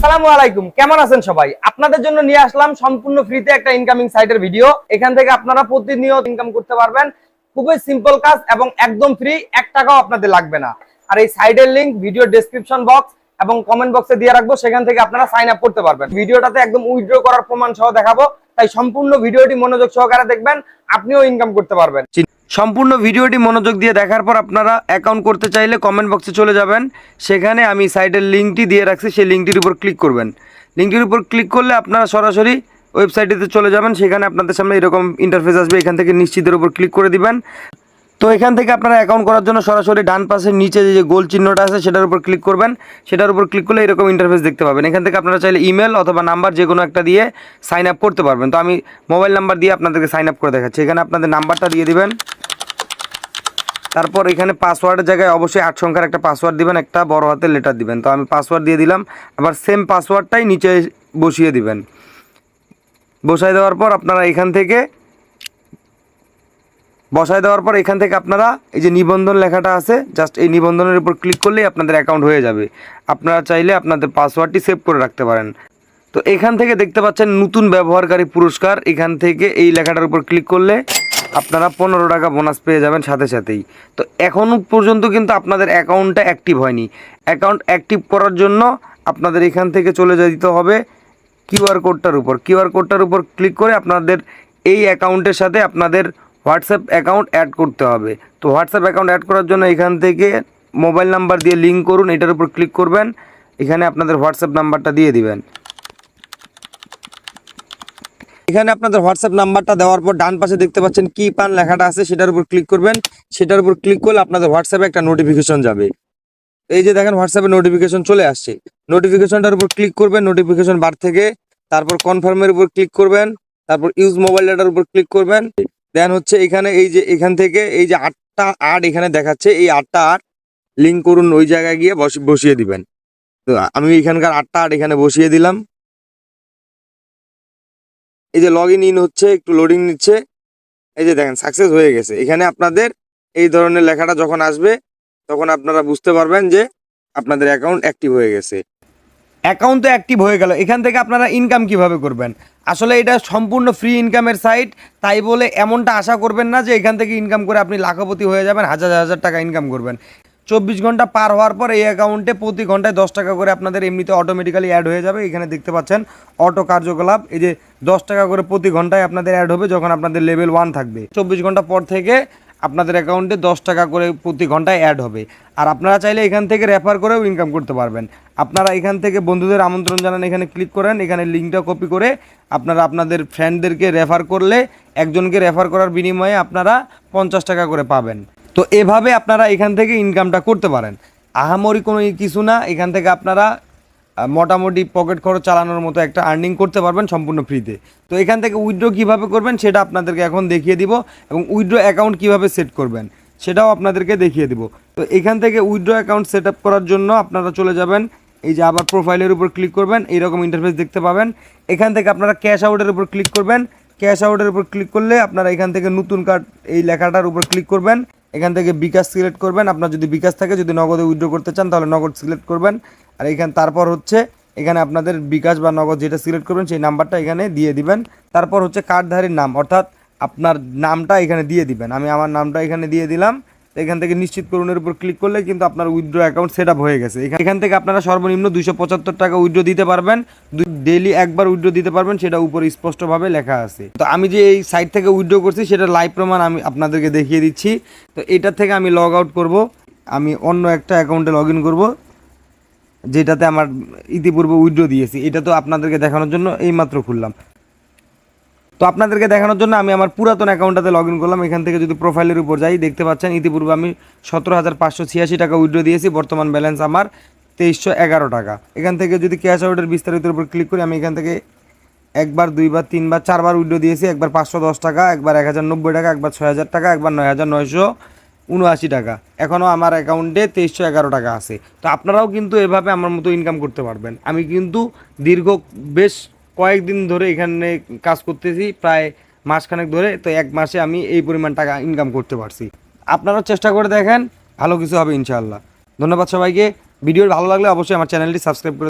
আসসালামু আলাইকুম, কেমন আছেন সবাই? আপনাদের জন্য নিয়ে আসলাম সম্পূর্ণ ফ্রিতে একটা ইনকামিং সাইটের ভিডিও। এখান থেকে আপনারা প্রতিনিয়ত ইনকাম করতে পারবেন। খুবই সিম্পল কাজ এবং একদম ফ্রি, 1 টাকাও আপনাদের লাগবে না। আর এই সাইটের লিংক ভিডিও ডেসক্রিপশন বক্স এবং কমেন্ট বক্সে দিয়ে রাখবো, সেখান থেকে আপনারা সাইন আপ করতে পারবেন। ভিডিওটাতে একদম উইথড্র করার প্রমাণ সহ দেখাবো, তাই সম্পূর্ণ ভিডিওটি মনোযোগ সহকারে দেখবেন, আপনিও ইনকাম করতে পারবেন। সম্পূর্ণ ভিডিওটি মনোযোগ দিয়ে দেখার পর আপনারা অ্যাকাউন্ট করতে চাইলে কমেন্ট বক্সে চলে যাবেন, সেখানে আমি সাইটের লিঙ্কটি দিয়ে রাখছি, সেই লিঙ্কটির উপর ক্লিক করবেন। লিঙ্কটির উপর ক্লিক করলে আপনারা সরাসরি ওয়েবসাইটটিতে চলে যাবেন, সেখানে আপনাদের সামনে এরকম ইন্টারফেস আসবে। এখান থেকে নিশ্চিতের উপর ক্লিক করে দিবেন। তো এখান থেকে আপনারা অ্যাকাউন্ট করার জন্য সরাসরি ডান পাশের নিচে যে গোল চিহ্নটা আছে সেটার উপর ক্লিক করবেন। সেটার উপর ক্লিক করলে এরকম ইন্টারফেস দেখতে পাবেন। এখান থেকে আপনারা চাইলে ইমেল অথবা নাম্বার যে কোনো একটা দিয়ে সাইন আপ করতে পারবেন। তো আমি মোবাইল নাম্বার দিয়ে আপনাদেরকে সাইন আপ করে দেখাচ্ছি। এখানে আপনাদের নাম্বারটা দিয়ে দিবেন। তারপর এখানে পাসওয়ার্ডের জায়গায় অবশ্যই 8 সংখ্যার একটা পাসওয়ার্ড দিবেন, একটা বড় হাতের লেটার দিবেন। তো আমি পাসওয়ার্ড দিয়ে দিলাম। আবার সেম পাসওয়ার্ডটাই নিচে বসিয়ে দিবেন। বসাই দেওয়ার পর আপনারা এখান থেকে আপনারা এই যে নিবন্ধন লেখাটা আছে, জাস্ট এই নিবন্ধনের উপর ক্লিক করলেই আপনাদের অ্যাকাউন্ট হয়ে যাবে। আপনারা চাইলে আপনাদের পাসওয়ার্ডটি সেভ করে রাখতে পারেন। তো এখান থেকে দেখতে পাচ্ছেন নতুন ব্যবহারকারী পুরস্কার। এখান থেকে এই লেখাটার উপর ক্লিক করলে আপনারা 15 টাকা বোনাস পেয়ে যাবেন সাথে সাথেই। তো এখনও পর্যন্ত কিন্তু আপনাদের অ্যাকাউন্টটা অ্যাক্টিভ হয়নি। অ্যাকাউন্ট অ্যাক্টিভ করার জন্য আপনাদের এখান থেকে চলে যেতে হবে কিউআর কোডটার উপর ক্লিক করে আপনাদের এই অ্যাকাউন্টের সাথে আপনাদের হোয়াটসঅ্যাপ অ্যাকাউন্ট অ্যাড করতে হবে। তো হোয়াটসঅ্যাপ অ্যাকাউন্ট অ্যাড করার জন্য এখান থেকে মোবাইল নাম্বার দিয়ে লিঙ্ক করুন, এটার উপর ক্লিক করবেন। এখানে আপনাদের হোয়াটসঅ্যাপ নাম্বারটা দিয়ে দিবেন। এখানে আপনাদের হোয়াটসঅ্যাপ নাম্বারটা দেওয়ার পর ডান পাশে দেখতে পাচ্ছেন কি পান লেখাটা আছে, সেটার উপর ক্লিক করবেন। সেটার উপর ক্লিক করলে আপনাদের হোয়াটসঅ্যাপে একটা নোটিফিকেশন যাবে। এই যে দেখেন হোয়াটসঅ্যাপে নোটিফিকেশন চলে আসছে। নোটিফিকেশনটার উপর ক্লিক করবেন নোটিফিকেশন বার থেকে। তারপর কনফার্মের উপর ক্লিক করবেন। তারপর ইউজ মোবাইল ডাটার উপর ক্লিক করবেন। দেন হচ্ছে এখানে এই যে এখান থেকে এই যে 8টা 8 এখানে দেখাচ্ছে, এই 8টা 8 লিঙ্ক করুন, ওই জায়গায় গিয়ে বসিয়ে দিবেন। তো আমি এখানকার 8টা 8 এখানে বসিয়ে দিলাম। এই যে লগ ইন হচ্ছে, একটু লোডিং নিচ্ছে। এই যে দেখেন সাকসেস হয়ে গেছে। এখানে আপনাদের এই ধরনের লেখাটা যখন আসবে তখন আপনারা বুঝতে পারবেন যে আপনাদের অ্যাকাউন্ট অ্যাক্টিভ হয়ে গেছে। অ্যাকাউন্ট তো অ্যাক্টিভ হয়ে গেল। এখান থেকে আপনারা ইনকাম কিভাবে করবেন? আসলে এটা সম্পূর্ণ ফ্রি ইনকামের সাইট, তাই বলে এমনটা আশা করবেন না যে এখান থেকে ইনকাম করে আপনি লাখপতি হয়ে যাবেন, হাজার হাজার টাকা ইনকাম করবেন। 24 ঘন্টা পার হওয়ার পর এই অ্যাকাউন্টে প্রতি ঘন্টায় 10 টাকা করে আপনাদের এমনিতে অটোমেটিক্যালি অ্যাড হয়ে যাবে। এখানে দেখতে পাচ্ছেন অটো কার্যকলাপ, এই যে 10 টাকা করে প্রতি ঘন্টায় আপনাদের অ্যাড হবে যখন আপনাদের লেভেল 1 থাকবে। 24 ঘন্টা পর থেকে আপনাদের অ্যাকাউন্টে 10 টাকা করে প্রতি ঘন্টায় অ্যাড হবে। আর আপনারা চাইলে এখান থেকে রেফার করেও ইনকাম করতে পারবেন। আপনারা এখান থেকে বন্ধুদের আমন্ত্রণ জানান, এখানে ক্লিক করেন। এখানে লিঙ্কটা কপি করে আপনারা আপনাদের ফ্রেন্ডদেরকে রেফার করলে একজনকে রেফার করার বিনিময়ে আপনারা 50 টাকা করে পাবেন। তো এভাবে আপনারা এখান থেকে ইনকামটা করতে পারেন। আহামরি কোনো কিছু না, এখান থেকে আপনারা মোটামুটি পকেট খরচ চালানোর মতো একটা আর্নিং করতে পারবেন সম্পূর্ণ ফ্রিতে। তো এখান থেকে উইথড্র কীভাবে করবেন সেটা আপনাদেরকে এখন দেখিয়ে দিব, এবং উইথড্র অ্যাকাউন্ট কীভাবে সেট করবেন সেটাও আপনাদেরকে দেখিয়ে দিব। তো এখান থেকে উইথড্র অ্যাকাউন্ট সেট আপ করার জন্য আপনারা চলে যাবেন, এই যে আবার প্রোফাইলের উপর ক্লিক করবেন, এইরকম ইন্টারফেস দেখতে পাবেন। এখান থেকে আপনারা ক্যাশ আউটের উপর ক্লিক করবেন। ক্যাশ আউটের উপর ক্লিক করলে আপনারা এখান থেকে নতুন কার্ড এই লেখাটার উপর ক্লিক করবেন। এখান থেকে বিকাশ সিলেক্ট করবেন, আপনার যদি বিকাশ থাকে, যদি নগদে উইথড্র করতে চান তাহলে নগদ সিলেক্ট করবেন। আর তারপর হচ্ছে এখানে আপনাদের বিকাশ বা নগদ যেটা সিলেক্ট করবেন সেই নাম্বারটা এখানে দিয়ে দিবেন। তারপর হচ্ছে কার্ডধারীর নাম, অর্থাৎ আপনার নামটা এখানে দিয়ে দিবেন। আমি আমার নামটা এখানে দিয়ে দিলাম। এখান থেকে নিশ্চিত করুনের উপর ক্লিক করলে কিন্তু আপনার উইথড্র অ্যাকাউন্ট সেট আপ হয়ে গেছে। এখান থেকে আপনারা সর্বনিম্ন 275 টাকা উইথড্র দিতে পারবেন, ডেইলি একবার উইথড্র দিতে পারবেন, সেটা উপরে স্পষ্টভাবে লেখা আছে। তো আমি যে এই সাইট থেকে উইথড্র করছি সেটা লাইভ প্রমাণ আমি আপনাদেরকে দেখিয়ে দিচ্ছি। তো এটার থেকে আমি লগ আউট করব, আমি অন্য একটা অ্যাকাউন্টে লগ ইন করবো যেটাতে আমার ইতিপূর্বে উইথড্র দিয়েছি। এটা তো আপনাদেরকে দেখানোর জন্য এইমাত্র খুললাম। তো আপনাদেরকে দেখানোর জন্য আমি আমার পুরাতন অ্যাকাউন্টটাতে লগ ইন করলাম। এখান থেকে যদি প্রোফাইলের উপর যাই দেখতে পাচ্ছেন ইতিপূর্বে আমি 17,586 টাকা উইথড্র দিয়েছি, বর্তমান ব্যালেন্স আমার 2311 টাকা। এখান থেকে যদি ক্যাশ আউটের বিস্তারিতের উপর ক্লিক করি, আমি এখান থেকে একবার, দুইবার, তিনবার, 4বার উইথড্র দিয়েছি। একবার 510 টাকা, একবার 1090 টাকা, একবার 6000 টাকা, একবার 9979 টাকা। এখনও আমার অ্যাকাউন্টে 2311 টাকা আছে। তো আপনারাও কিন্তু এভাবে আমার মতো ইনকাম করতে পারবেন। আমি কিন্তু দীর্ঘ বেশ কয়েকদিন ধরে এখানে কাজ করতেছি, প্রায় মাসখানেক ধরে। তো 1 মাসে আমি এই পরিমাণ টাকা ইনকাম করতে পারছি। আপনারাও চেষ্টা করে দেখেন, ভালো কিছু হবে ইনশাআল্লাহ। ধন্যবাদ সবাইকে। ভিডিও ভালো লাগলে অবশ্যই আমার চ্যানেলটি সাবস্ক্রাইব করে